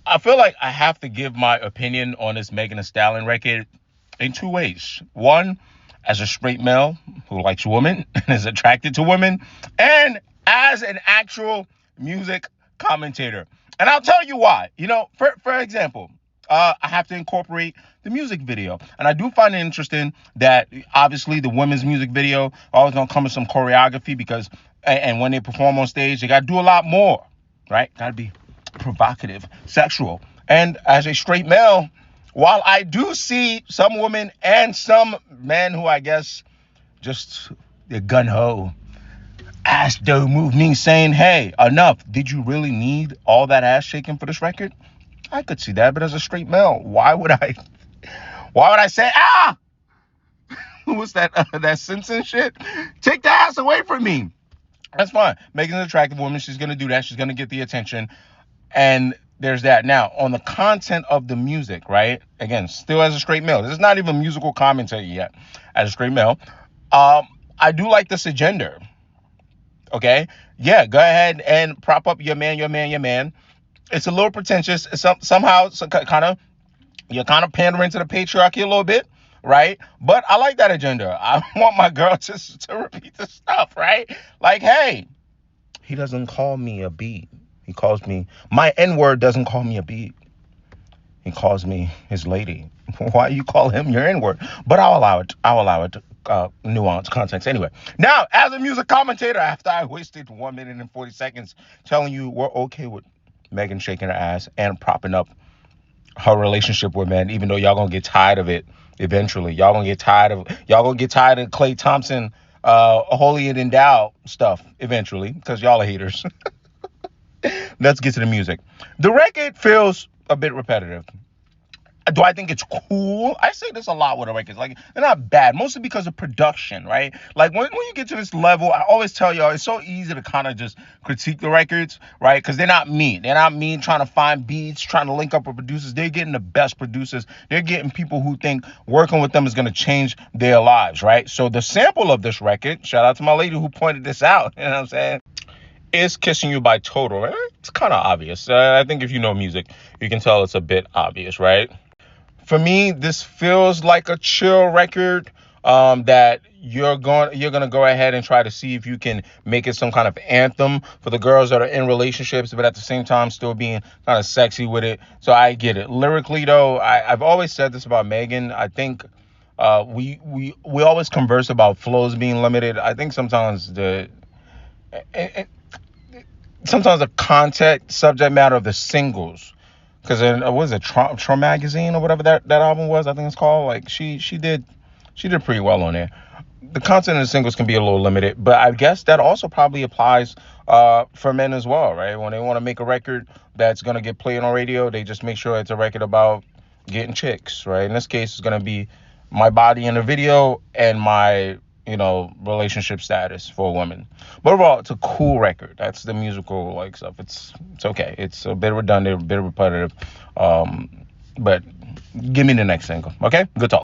I feel like I have to give my opinion on this Megan Thee Stallion record in two ways. One, as a straight male who likes women and is attracted to women, and as an actual music commentator. And I'll tell you why. For example, I have to incorporate the music video. And I do find it interesting that obviously the women's music video always gonna come with some choreography because, and when they perform on stage, they gotta do a lot more, right? Gotta be provocative, sexual. And as a straight male, while I do see some women and some men who I guess just they're gun ho, ass do move me saying, hey, enough. Did you really need all that ass shaking for this record? I could see that, but as a straight male, why would I say, what's that Simpson shit? Take the ass away from me. That's fine. Megan's an attractive woman. She's going to do that. She's going to get the attention. And there's that. Now, on the content of the music, right? Again, still as a straight male. This is not even musical commentary yet. As a straight male, I do like this agenda. Okay? Yeah, go ahead and prop up your man. It's a little pretentious. Somehow, you're kind of pandering to the patriarchy a little bit, right? But I like that agenda. I want my girl to repeat the stuff, right? Like, hey, he doesn't call me a B. He calls me, my N-word doesn't call me a B. He calls me his lady. Why you call him your N-word? But I'll allow it. Nuance, context. Anyway, now, as a music commentator, after I wasted 1 minute and 40 seconds telling you we're okay with Megan shaking her ass and propping up her relationship with men, even though y'all gonna get tired of it eventually. Y'all gonna get tired of Klay Thompson, holier than thou stuff eventually, because y'all are haters. Let's get to the music. The record feels a bit repetitive. Do I think it's cool? I say this a lot with the records. Like, they're not bad, mostly because of production, right? Like, when you get to this level, I always tell y'all, it's so easy to kind of just critique the records, right? Because they're not me. They're not me trying to find beats, trying to link up with producers. They're getting the best producers. They're getting people who think working with them is going to change their lives, right? So the sample of this record, shout out to my lady who pointed this out, you know what I'm saying, is Kissing You by Total. It's kind of obvious. I think if you know music, you can tell it's a bit obvious, right? For me, this feels like a chill record that you're gonna go ahead and try to see if you can make it some kind of anthem for the girls that are in relationships, but at the same time still being kind of sexy with it. So I get it. Lyrically, though, I've always said this about Megan. I think we always converse about flows being limited. I think sometimes the content, subject matter of the singles. Because what was it, Trum Magazine or whatever that album was, I think it's called. Like, she did pretty well on there. The content of the singles can be a little limited, but I guess that also probably applies for men as well, right? When they want to make a record that's going to get played on radio, they just make sure it's a record about getting chicks, right? In this case, it's going to be my body in the video and my relationship status for a woman. But overall, it's a cool record. That's the musical stuff. It's okay. It's a bit redundant, a bit repetitive. But give me the next single. Okay? Good talk.